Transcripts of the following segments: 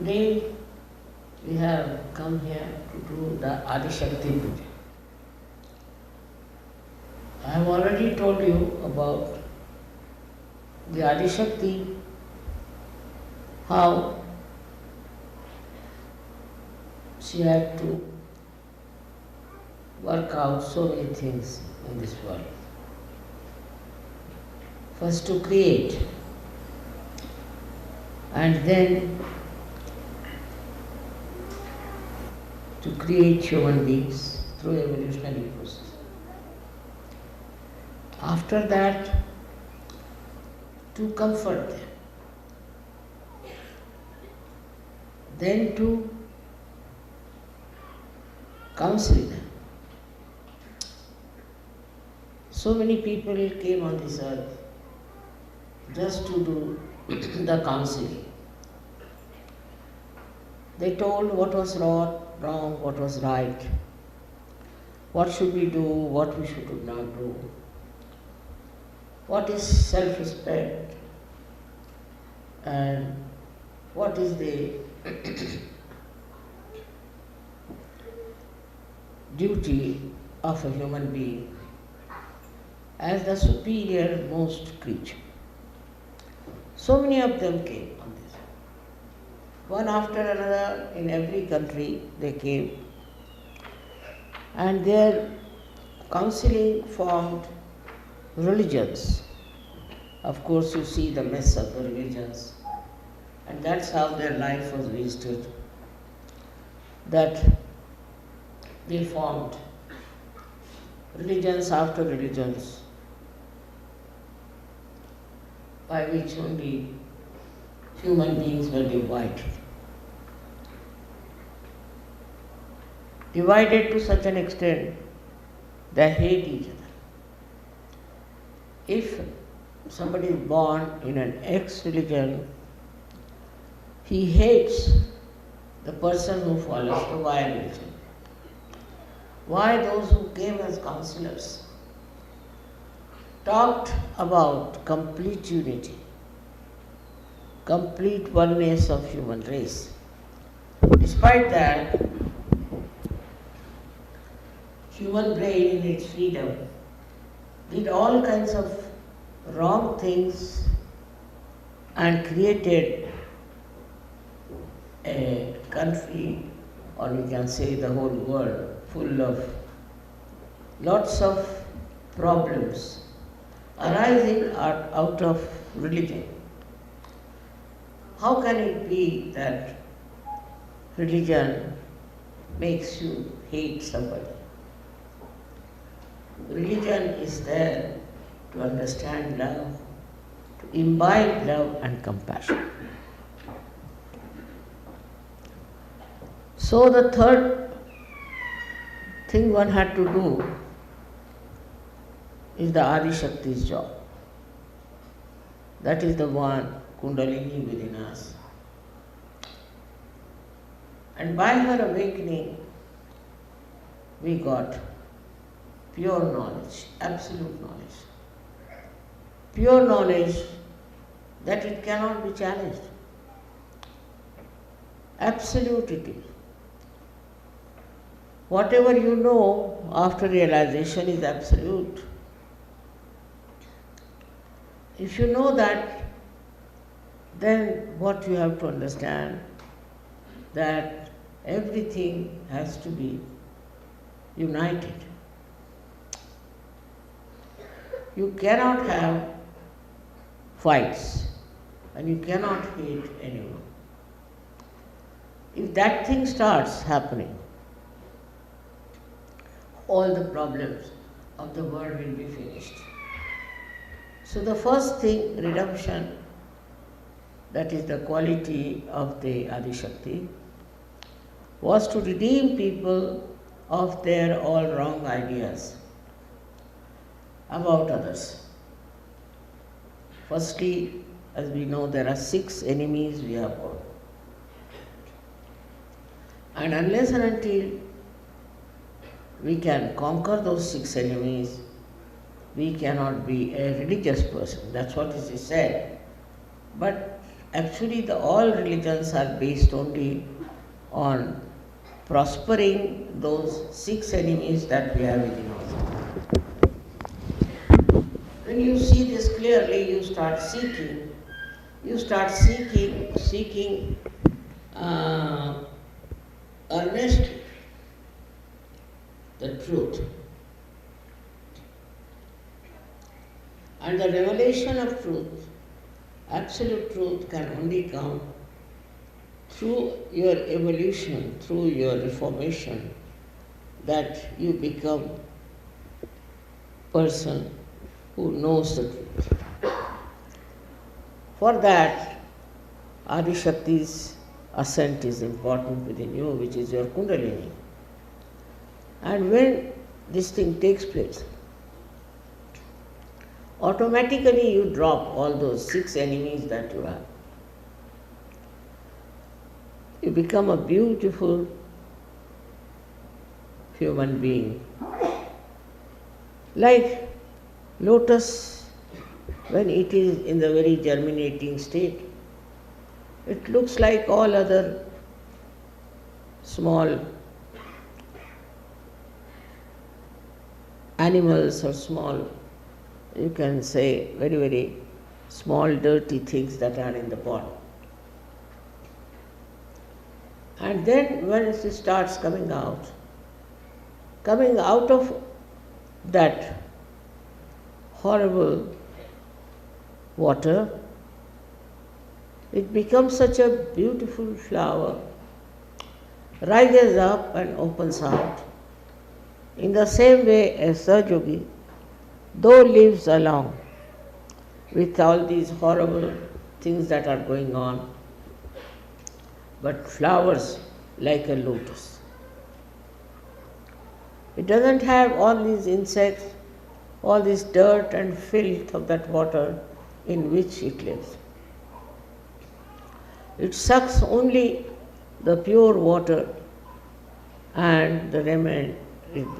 Today we have come here to do the Adi Shakti Puja. I have already told you about the Adi Shakti, how she had to work out so many things in this world. First to create, and then to create human beings through evolutionary process. After that, to comfort them. Then to counsel them. So many people came on this earth just to do the counseling. They told what was wrong, what was right, what should we do, what we should not do, what is self-respect, and what is the duty of a human being as the superior most creature. So many of them came on this. One after another in every country they came, and their counseling formed religions. Of course, you see the mess of the religions, and that's how their life was wasted. That they formed religions after religions, by which only human beings were divided. Divided to such an extent they hate each other. If somebody is born in an X religion, he hates the person who follows the Y religion. Why? Those who came as counselors talked about complete unity, complete oneness of human race. Despite that, human brain in its freedom did all kinds of wrong things and created a country, or we can say the whole world, full of lots of problems arising out of religion. How can it be that religion makes you hate somebody? Religion is there to understand love, to imbibe love and compassion. So the third thing one had to do is the Adi Shakti's job. That is the one Kundalini within us. And by her awakening, we got pure knowledge, absolute knowledge. Pure knowledge that it cannot be challenged. Absolute it is. Whatever you know after realization is absolute. If you know that, then what you have to understand, that everything has to be united. You cannot have fights and you cannot hate anyone. If that thing starts happening, all the problems of the world will be finished. So the first thing, redemption, that is the quality of the Adi Shakti, was to redeem people of their all wrong ideas about others. Firstly, as we know, there are 6 enemies we have got. And unless and until we can conquer those 6 enemies, we cannot be a religious person. That's what is said. But Actually, all religions are based only on prospering those 6 enemies that we have within us. When you see this clearly, seeking uh, earnestly the truth. And the revelation of truth, absolute truth, can only come through your evolution, through your reformation, that you become person who knows the truth. For that, Adi Shakti's ascent is important within you, which is your Kundalini. And when this thing takes place, automatically you drop all those 6 enemies that you have. You become a beautiful human being. Like lotus, when it is in the very germinating state, it looks like all other small animals or small, you can say, very, very small dirty things that are in the pot. And then when it starts coming out of that horrible water, it becomes such a beautiful flower, rises up and opens out. In the same way as Sahajogi, though lives along with all these horrible things that are going on, but flowers like a lotus. It doesn't have all these insects, all this dirt and filth of that water in which it lives. It sucks only the pure water, and the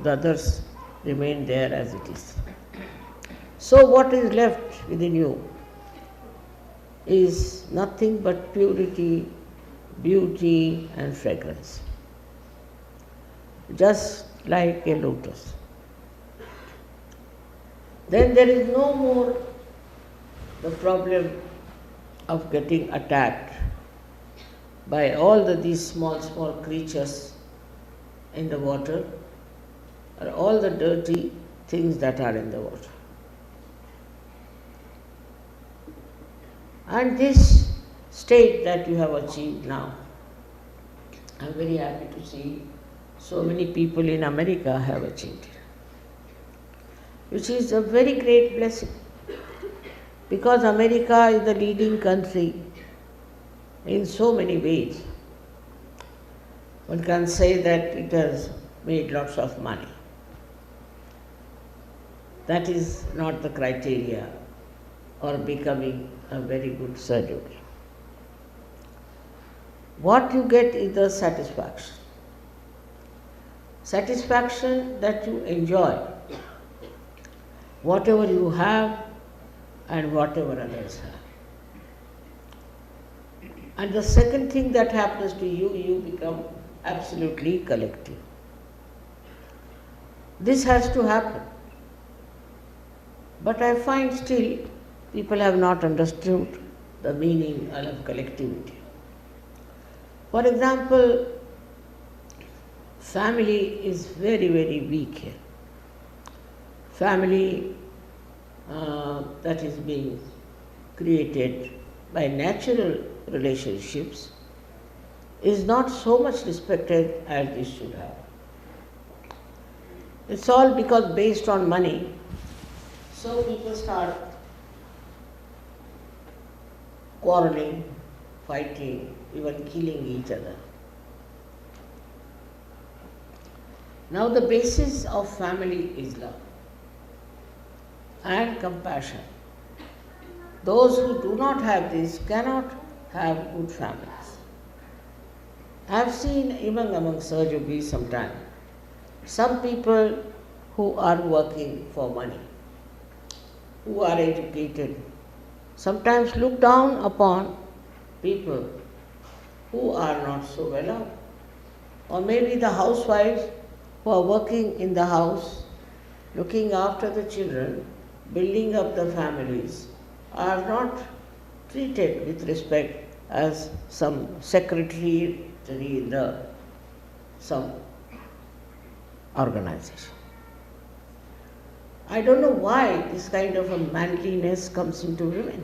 others remain there as it is. So what is left within you is nothing but purity, beauty and fragrance, just like a lotus. Then there is no more the problem of getting attacked by all these small creatures in the water, or all the dirty things that are in the water. And this state that you have achieved now, I am very happy to see so many people in America have achieved it, which is a very great blessing, because America is the leading country in so many ways. One can say that it has made lots of money. That is not the criteria or becoming a very good surgeon. What you get is the satisfaction. Satisfaction that you enjoy whatever you have and whatever others have. And the second thing that happens to you, you become absolutely collective. This has to happen. But I find still people have not understood the meaning of collectivity. For example, family is very, very weak here. Family that is being created by natural relationships is not so much respected as it should have. It's all because based on money, so people start quarreling, fighting, even killing each other. Now the basis of family is love and compassion. Those who do not have this cannot have good families. I have seen even among Sahajogis sometimes, some people who are working for money, who are educated, sometimes look down upon people who are not so well off. Or maybe the housewives who are working in the house, looking after the children, building up the families, are not treated with respect as some secretary in some organization. I don't know why this kind of a manliness comes into women.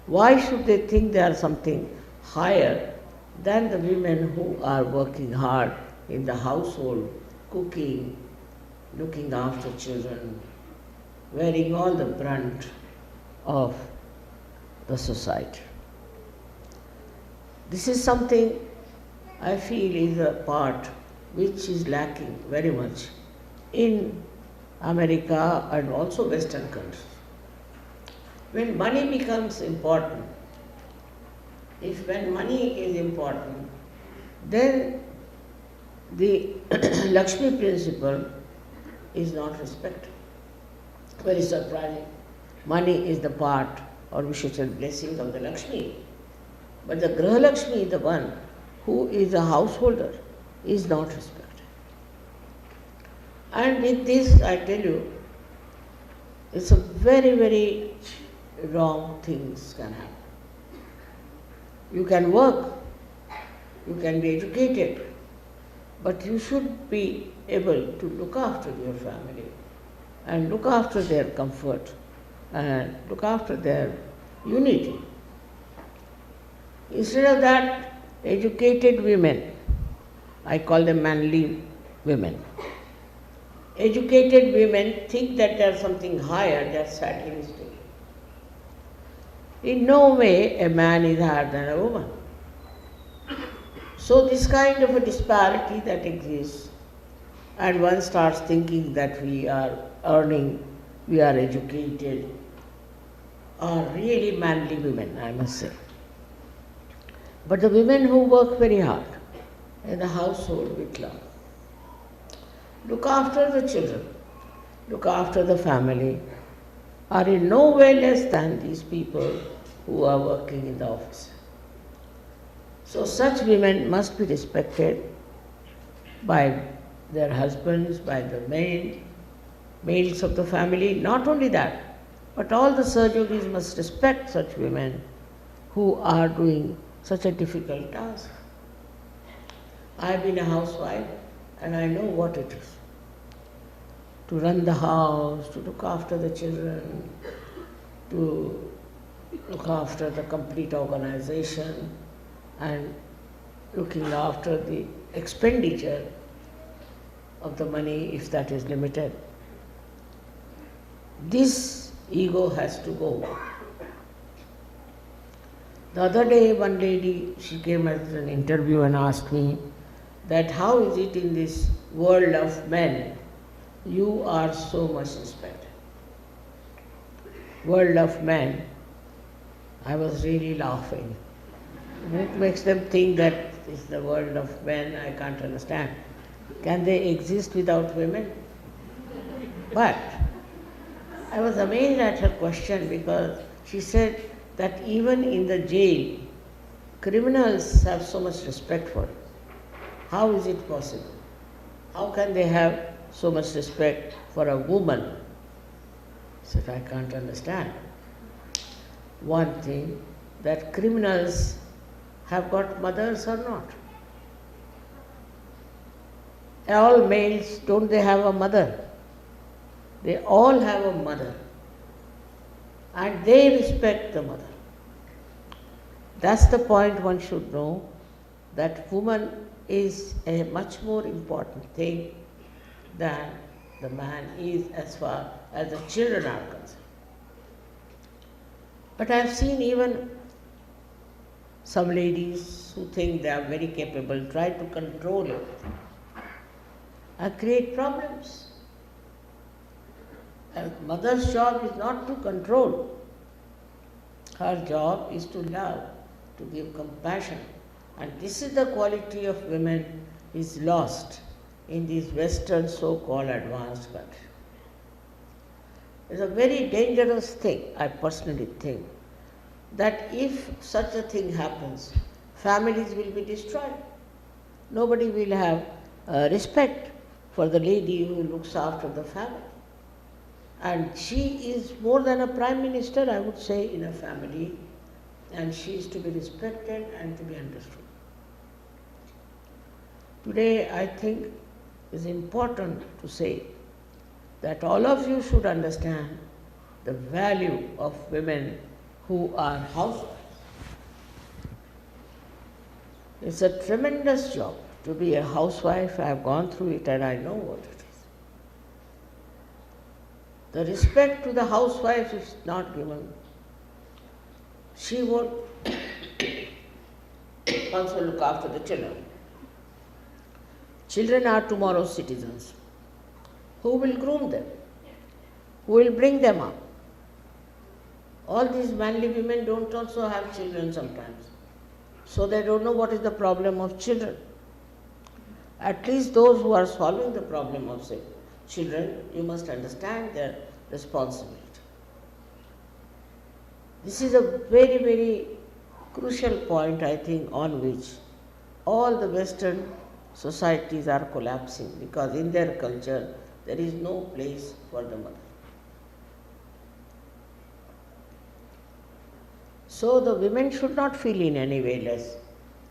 Why should they think they are something higher than the women who are working hard in the household, cooking, looking after children, wearing all the brunt of the society? This is something I feel is a part which is lacking very much in America and also Western countries. When money becomes important, when money is important, then the Lakshmi principle is not respected. Very surprising. Money is the part, or we should say blessing of the Lakshmi. But the Graha Lakshmi, the one who is a householder, is not respected. And with this, I tell you, it's a very, very wrong things can happen. You can work, you can be educated, but you should be able to look after your family and look after their comfort and look after their unity. Instead of that, educated women, I call them manly women. Educated women think that they are something higher, they are sadly mistaken. In no way a man is higher than a woman. So this kind of a disparity that exists, and one starts thinking that we are earning, we are educated, are really manly women, I must say. But the women who work very hard in the household with love, look after the children, look after the family, are in no way less than these people who are working in the office. So such women must be respected by their husbands, by the males of the family. Not only that, but all the surgeries must respect such women who are doing such a difficult task. I have been a housewife and I know what it is to run the house, to look after the children, to look after the complete organization and looking after the expenditure of the money if that is limited. This ego has to go. The other day one lady, she came at an interview and asked me that how is it in this world of men you are so much respected? World of men. I was really laughing. What makes them think that it's the world of men? I can't understand. Can they exist without women? But I was amazed at her question because she said that even in the jail, criminals have so much respect for it. How is it possible? How can they have so much respect for a woman? I said, I can't understand. One thing, that criminals have got mothers or not? All males, don't they have a mother? They all have a mother. And they respect the mother. That's the point one should know, that woman is a much more important thing than the man is as far as the children are concerned. But I have seen even some ladies who think they are very capable, try to control it and create problems. A mother's job is not to control. Her job is to love, to give compassion. And this is the quality of women is lost in these Western so-called advanced countries. It's a very dangerous thing, I personally think, that if such a thing happens, families will be destroyed. Nobody will have respect for the lady who looks after the family. And she is more than a prime minister, I would say, in a family, and she is to be respected and to be understood. Today, I think it is important to say that all of you should understand the value of women who are housewives. It's a tremendous job to be a housewife. I have gone through it and I know what it is. The respect to the housewife is not given. She would also look after the children. Children are tomorrow's citizens. Who will groom them? Who will bring them up? All these manly women don't also have children sometimes. So they don't know what is the problem of children. At least those who are solving the problem of children, you must understand their responsibility. This is a very, very crucial point, I think, on which all the Western societies are collapsing, because in their culture there is no place for the mother. So the women should not feel in any way less.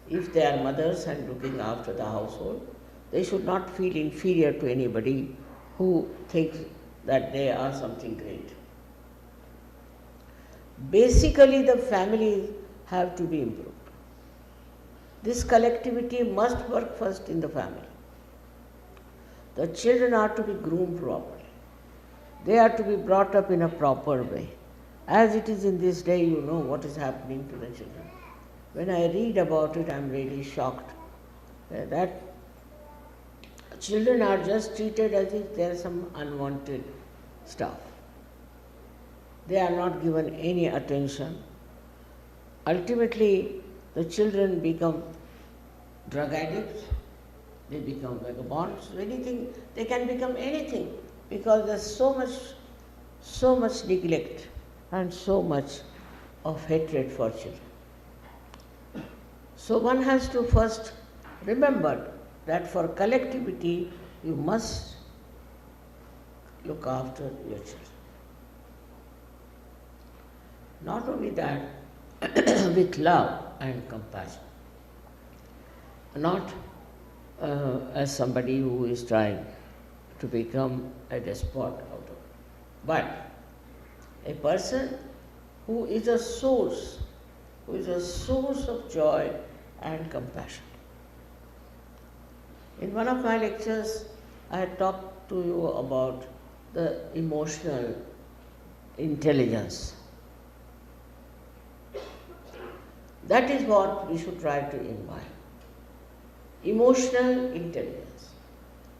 If they are mothers and looking after the household, they should not feel inferior to anybody who thinks that they are something great. Basically, the families have to be improved. This collectivity must work first in the family. The children are to be groomed properly. They are to be brought up in a proper way. As it is in this day, you know what is happening to the children. When I read about it, I am really shocked that children are just treated as if they are some unwanted stuff. They are not given any attention. Ultimately, the children become drug addicts, they become vagabonds, anything, they can become anything, because there is so much neglect and so much of hatred for children. So one has to first remember that for collectivity, you must look after your children. Not only that, with love and compassion. Not as somebody who is trying to become a despot out of it, but a person who is a source of joy and compassion. In one of my lectures, I had talked to you about the emotional intelligence. That is what we should try to imbibe. Emotional intelligence.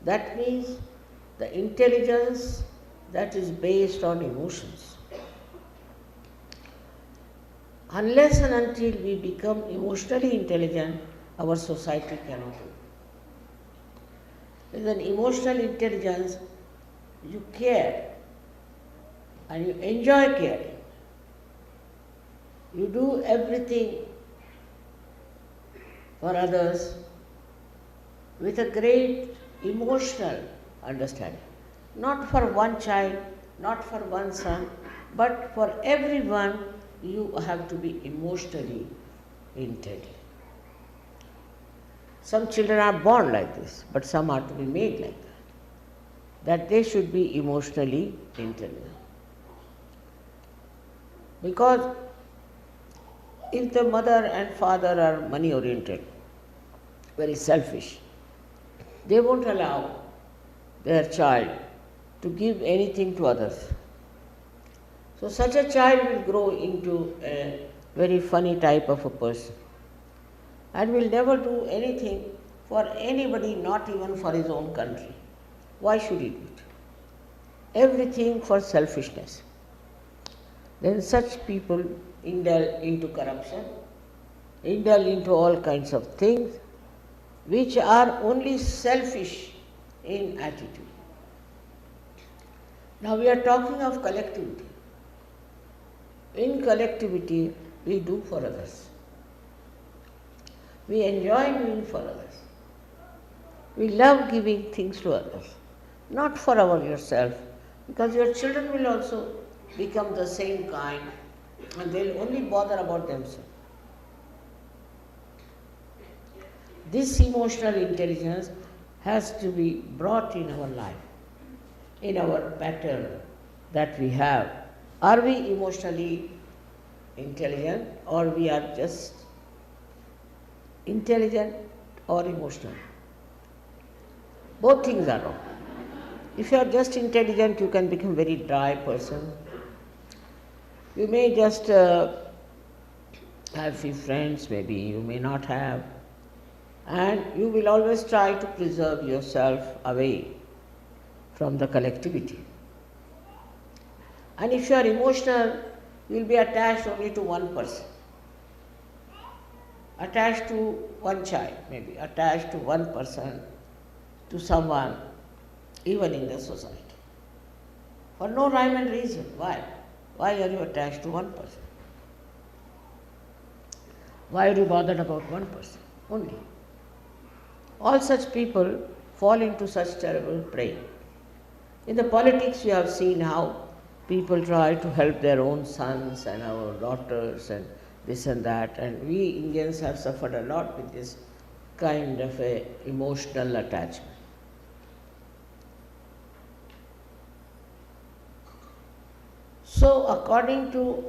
That means the intelligence that is based on emotions. Unless and until we become emotionally intelligent, our society cannot do. With an emotional intelligence, you care and you enjoy caring. You do everything for others with a great emotional understanding. Not for one child, not for one son, but for everyone you have to be emotionally intelligent. Some children are born like this, but some are to be made like that they should be emotionally intelligent. Because if the mother and father are money oriented, very selfish, they won't allow their child to give anything to others. So such a child will grow into a very funny type of a person and will never do anything for anybody, not even for his own country. Why should he do it? Everything for selfishness. Then such people indulge into corruption, indulge into all kinds of things which are only selfish in attitude. Now we are talking of collectivity. In collectivity, we do for others. We enjoy doing for others. We love giving things to others, not for yourself, because your children will also become the same kind and they'll only bother about themselves. This emotional intelligence has to be brought in our life, in our pattern that we have. Are we emotionally intelligent, or we are just intelligent or emotional? Both things are wrong. If you are just intelligent, you can become a very dry person. You may just have few friends, maybe you may not have, and you will always try to preserve yourself away from the collectivity. And if you are emotional, you will be attached only to one person, attached to one child, maybe attached to one person, to someone, even in the society, for no rhyme and reason. Why? Why are you attached to one person? Why are you bothered about one person only? All such people fall into such terrible prey. In the politics, you have seen how people try to help their own sons and our daughters and this and that, and we Indians have suffered a lot with this kind of a emotional attachment. So, according to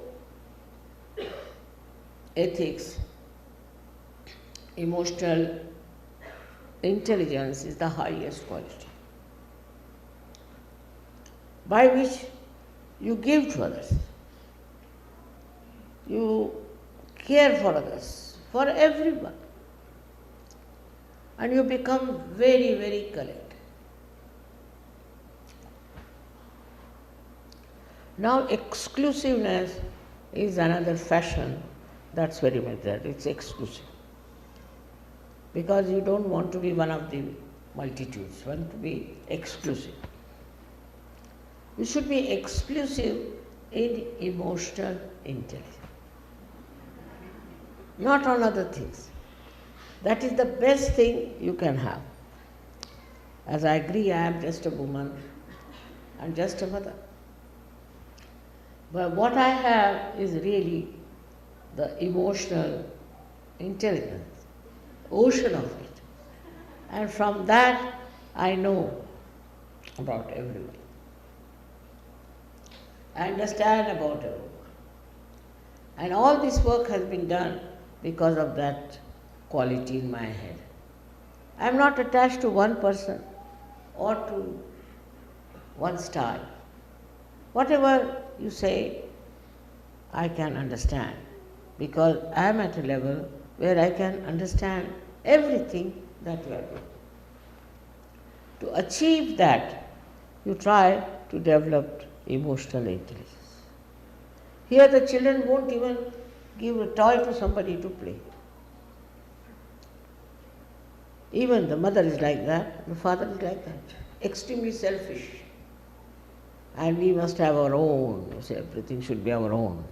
ethics, emotional intelligence is the highest quality by which you give to others, you care for others, for everyone, and you become very, very collected. Now, exclusiveness is another fashion that's very much there. It's exclusive, because you don't want to be one of the multitudes, you want to be exclusive. You should be exclusive in emotional intelligence, not on other things. That is the best thing you can have. As I agree, I am just a woman and just a mother. But what I have is really the emotional intelligence, ocean of it. And from that, I know about everyone. I understand about everyone. And all this work has been done because of that quality in my head. I am not attached to one person or to one style. Whatever you say, I can understand, because I am at a level where I can understand everything that you are doing. To achieve that, you try to develop emotional intelligence. Here the children won't even give a toy to somebody to play. Even the mother is like that, the father is like that, extremely selfish. And we must have our own, you say, everything should be our own.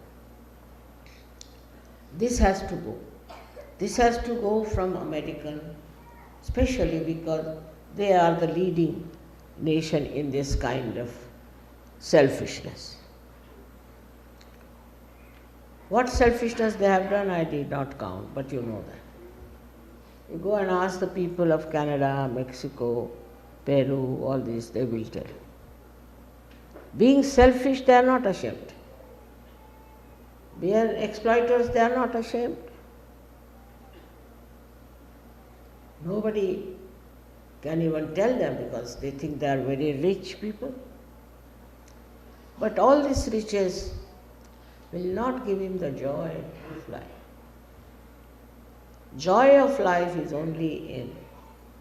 This has to go. This has to go from American, especially because they are the leading nation in this kind of selfishness. What selfishness they have done, I did not count, but you know that. You go and ask the people of Canada, Mexico, Peru, all these, they will tell you. Being selfish, they are not ashamed. Being exploiters, they are not ashamed. Nobody can even tell them, because they think they are very rich people. But all these riches will not give him the joy of life. Joy of life is only in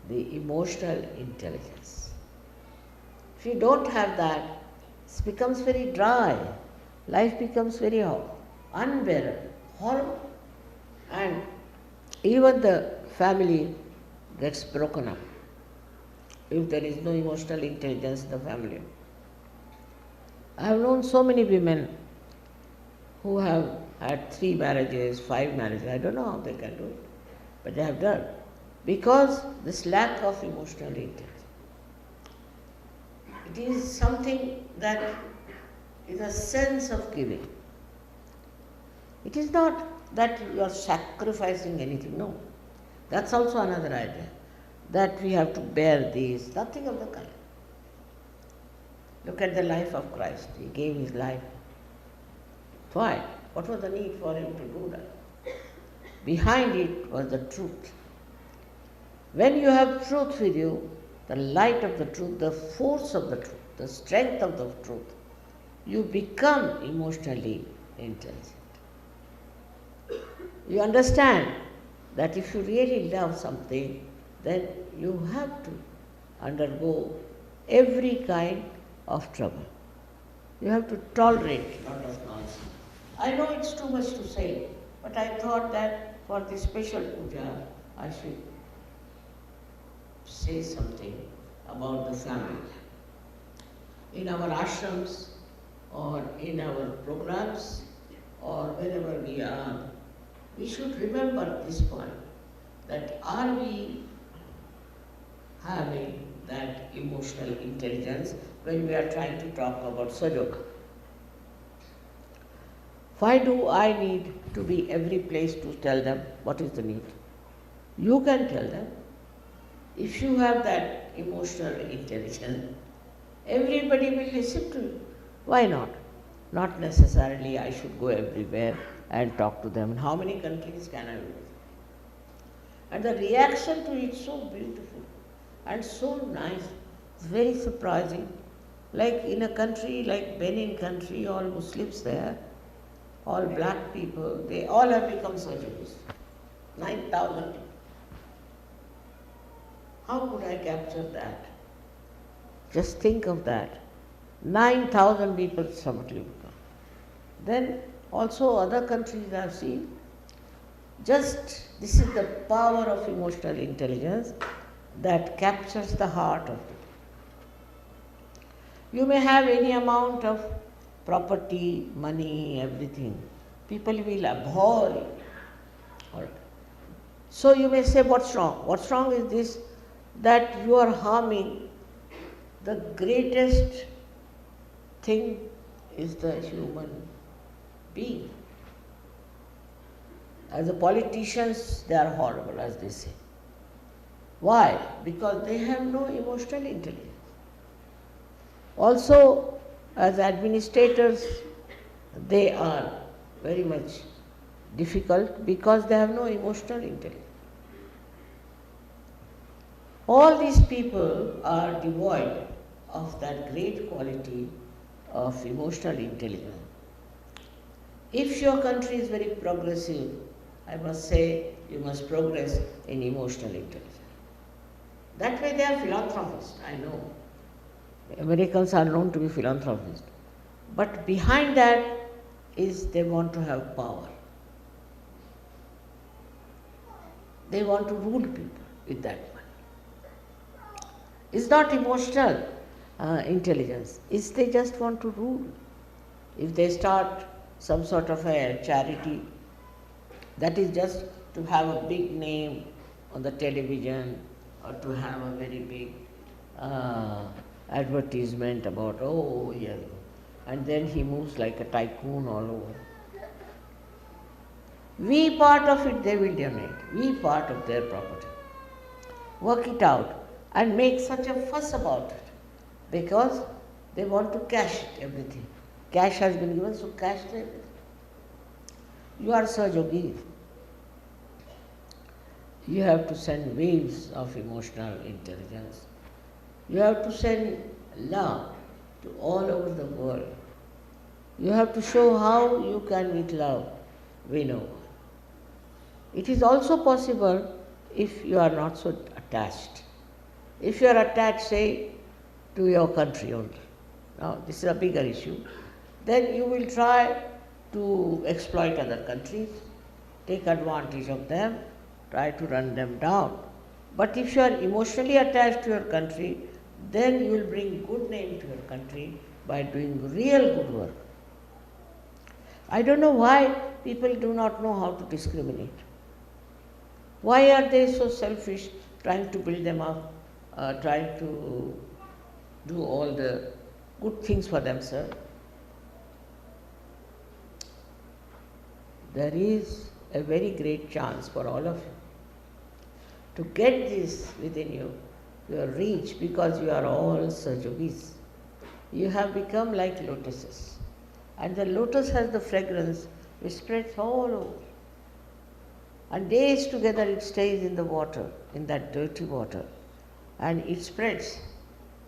the emotional intelligence. If you don't have that, it becomes very dry. Life becomes very unbearable, horrible. And even the family gets broken up if there is no emotional intelligence in the family. I have known so many women who have had 3 marriages, 5 marriages. I don't know how they can do it, but they have done. Because this lack of emotional intelligence. It is something that is a sense of giving. It is not that you are sacrificing anything, no. That's also another idea, that we have to bear these, nothing of the kind. Look at the life of Christ. He gave his life. Why? What was the need for him to do that? Behind it was the truth. When you have truth with you, the light of the truth, the force of the truth, the strength of the truth, you become emotionally intelligent. You understand that if you really love something, then you have to undergo every kind of trouble. You have to tolerate a lot of nonsense. I know it's too much to say, but I thought that for this special puja, I should say something about the family. In our ashrams, or in our programs, or wherever we are, we should remember this point, that are we having that emotional intelligence when we are trying to talk about Sajoga? Why do I need to be every place to tell them what is the need? You can tell them. If you have that emotional intelligence, everybody will listen to you. Why not? Not necessarily I should go everywhere and talk to them. In how many countries can I do it? And the reaction to it is so beautiful and so nice. It's very surprising. Like in a country like Benin country, all Muslims there, all black people, they all have become surgeons. 9,000 people. How could I capture that? Just think of that. 9,000 people suddenly become. Then also other countries I have seen. Just this is the power of emotional intelligence that captures the heart of people. You may have any amount of property, money, everything. People will abhor it. All right. So you may say, what's wrong? What's wrong is this, that you are harming the greatest thing is the human being. As the politicians, they are horrible, as they say. Why? Because they have no emotional intelligence. Also, as administrators, they are very much difficult because they have no emotional intelligence. All these people are devoid of that great quality of emotional intelligence. If your country is very progressive, I must say you must progress in emotional intelligence. That way they are philanthropists, I know. The Americans are known to be philanthropists. But behind that is they want to have power. They want to rule people with that money. It's not emotional intelligence, it's they just want to rule. If they start some sort of a charity, that is just to have a big name on the television or to have a very big advertisement about, oh, yes, and then he moves like a tycoon all over. We part of it they will donate, we part of their property. Work it out and make such a fuss about it because they want to cash it, everything. Cash has been given, so cash everything. You are Sajogi. You have to send waves of emotional intelligence. You have to send love to all over the world. You have to show how you can with love win over. It is also possible if you are not so attached. If you are attached, say, to your country only. Now, this is a bigger issue. Then you will try to exploit other countries, take advantage of them, try to run them down. But if you are emotionally attached to your country, then you will bring good name to your country by doing real good work. I don't know why people do not know how to discriminate. Why are they so selfish, trying to build them up, trying to do all the good things for themselves? There is a very great chance for all of you to get this within you, your reach, because you are all Sahajogis. You have become like lotuses. And the lotus has the fragrance which spreads all over. And days together it stays in the water, in that dirty water, and it spreads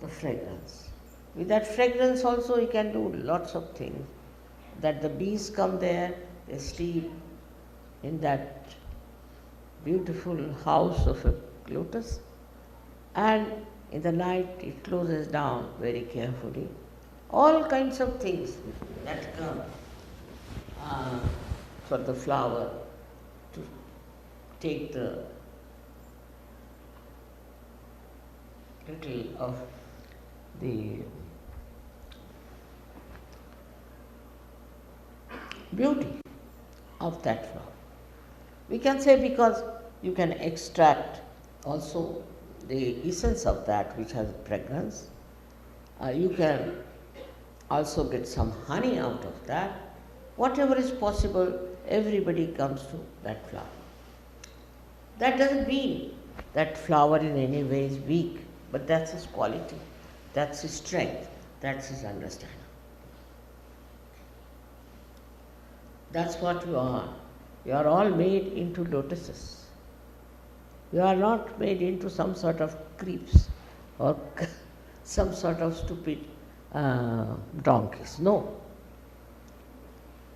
the fragrance. With that fragrance also you can do lots of things. That the bees come there, they sleep in that beautiful house of a lotus, and in the night it closes down very carefully. All kinds of things that come for the flower to take the little of the beauty of that flower. We can say because you can extract also the essence of that which has fragrance. You can also get some honey out of that. Whatever is possible, everybody comes to that flower. That doesn't mean that flower in any way is weak, but that's his quality, that's his strength, that's his understanding. That's what you are. You are all made into lotuses. You are not made into some sort of creeps or some sort of stupid donkeys. No.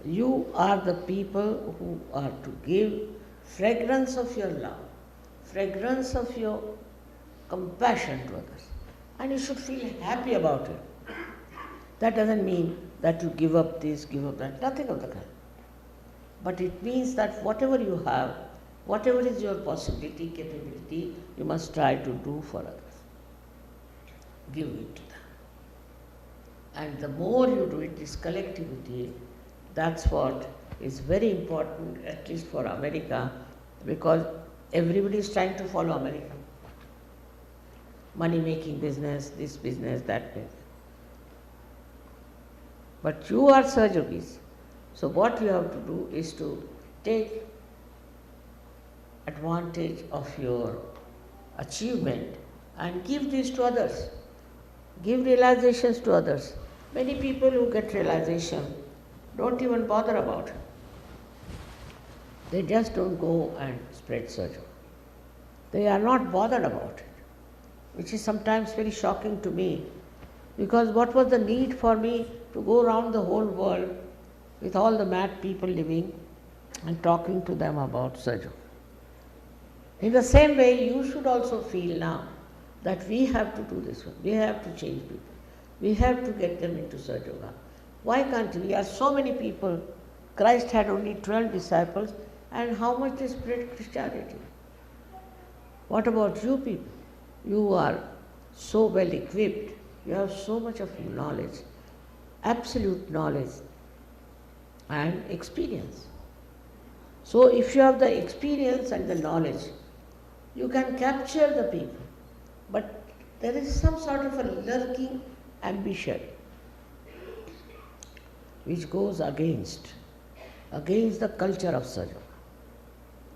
You are the people who are to give fragrance of your love, fragrance of your compassion to others. And you should feel happy about it. That doesn't mean that you give up this, give up that, nothing of the kind. But it means that whatever you have, whatever is your possibility, capability, you must try to do for others. Give it to them. And the more you do it, this collectivity, that's what is very important, at least for America, because everybody is trying to follow America. Money making business, this business, that business. But you are Sahajogis. So what you have to do is to take advantage of your achievement and give this to others. Give realizations to others. Many people who get realization don't even bother about it. They just don't go and spread Sahaja. They are not bothered about it, which is sometimes very shocking to me, because what was the need for me to go around the whole world with all the mad people living and talking to them about Sahaja? In the same way, you should also feel now that we have to do this one. We have to change people. We have to get them into Sahaja. Why can't we? We are so many people. Christ had only 12 disciples, and how much they spread Christianity? What about you people? You are so well equipped. You have so much of knowledge, absolute knowledge and experience. So if you have the experience and the knowledge, you can capture the people. But there is some sort of a lurking ambition which goes against the culture of Sahaja.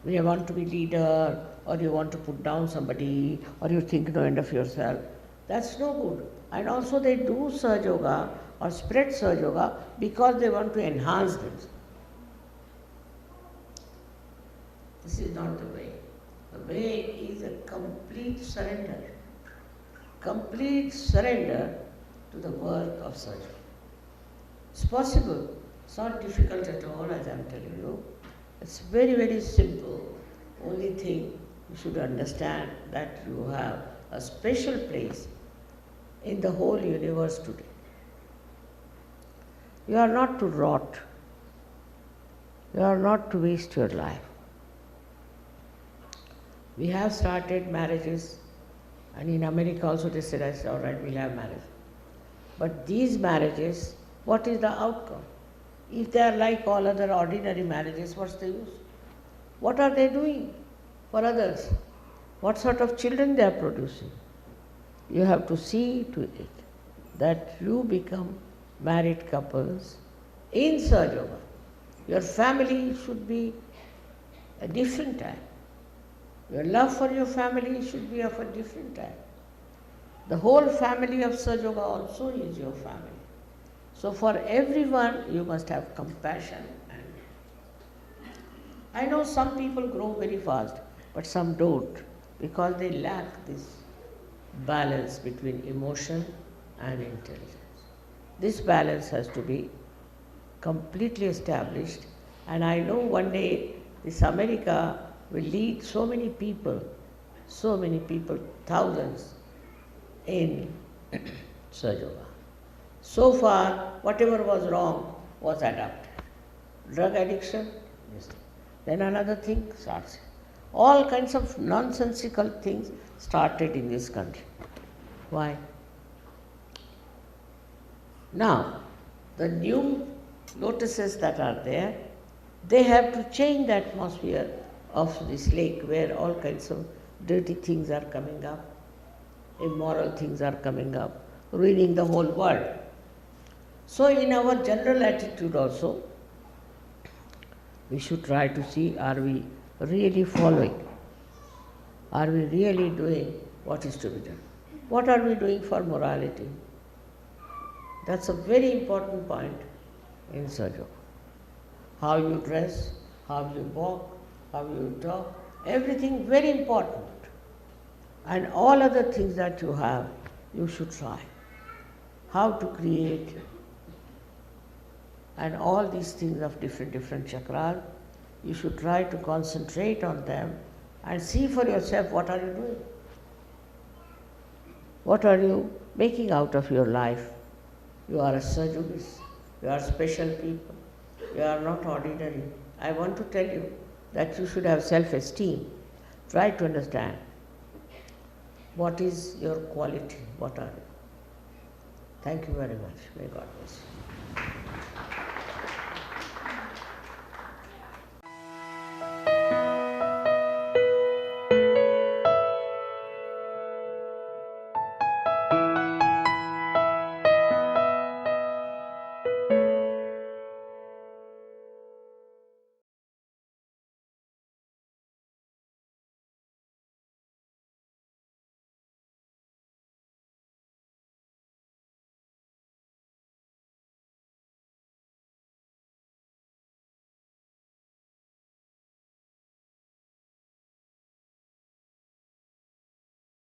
When you want to be leader, or you want to put down somebody, or you think no end of yourself, that's no good. And also they do Sahaja or spread Sahaja because they want to enhance themselves. This is not the way. The way is a complete surrender to the work of Sahaja. It's possible. It's not difficult at all, as I'm telling you. It's very, very simple. Only thing you should understand that you have a special place in the whole universe today. You are not to rot. You are not to waste your life. We have started marriages, and in America also they said, I said, all right, we'll have marriage. But these marriages, what is the outcome? If they are like all other ordinary marriages, what's the use? What are they doing for others? What sort of children they are producing? You have to see to it that you become married couples in Sahajoga. Your family should be a different type. Your love for your family should be of a different type. The whole family of Sahajoga also is your family. So for everyone you must have compassion. And I know some people grow very fast, but some don't, because they lack this balance between emotion and intelligence. This balance has to be completely established, and I know one day this America will lead so many people, thousands in Sahajoga. So far, whatever was wrong was adopted. Drug addiction, yes. Then another thing starts. All kinds of nonsensical things started in this country. Why? Now, the new lotuses that are there, they have to change the atmosphere of this lake where all kinds of dirty things are coming up, immoral things are coming up, ruining the whole world. So in our general attitude also, we should try to see, are we really following? Are we really doing what is to be done? What are we doing for morality? That's a very important point in Sahajoga. How you dress, how you walk, how you talk, everything very important. And all other things that you have, you should try. How to create, and all these things of different chakras, you should try to concentrate on them and see for yourself what are you doing. What are you making out of your life? You are a Sahajogis, you are special people, you are not ordinary. I want to tell you that you should have self-esteem. Try to understand what is your quality, what are you. Thank you very much. May God bless you.